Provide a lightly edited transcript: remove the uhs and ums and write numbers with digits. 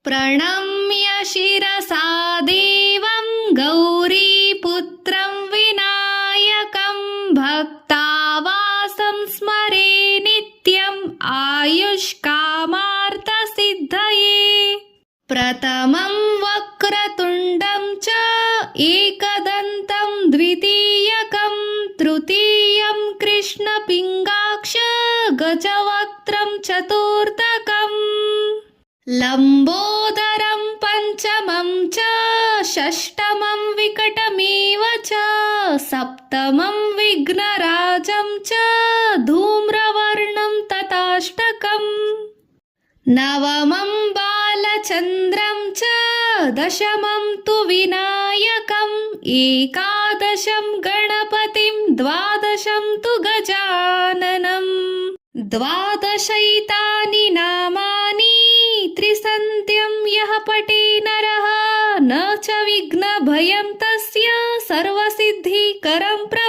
प्रणम्य शिरसा देवं गौरीपुत्रं विनायकं भक्तावासं स्मरे नित्यम् आयुष्कामार्थसिद्धये। प्रथमं वक्रतुण्डं च एकदन्तं द्वितीयकं तृतीयं कृष्णपिङ्गाक्ष गजवक्त्रं चतुर्थकम् लम्बोदरं पञ्चमं च षष्ठमं विकटमेव च सप्तमं विघ्नराजं च धूम्रवर्णं तथाष्टकम् नवमं बालचन्द्रं च दशमं तु विनायकम् एकादशं गणपतिं द्वादशं तु गजाननम् द्वादशैतानि नामानि त्रिसन्ध्यं यः पठे नरः न च विघ्नभयं तस्य सर्वसिद्धिकरं प्रभुः।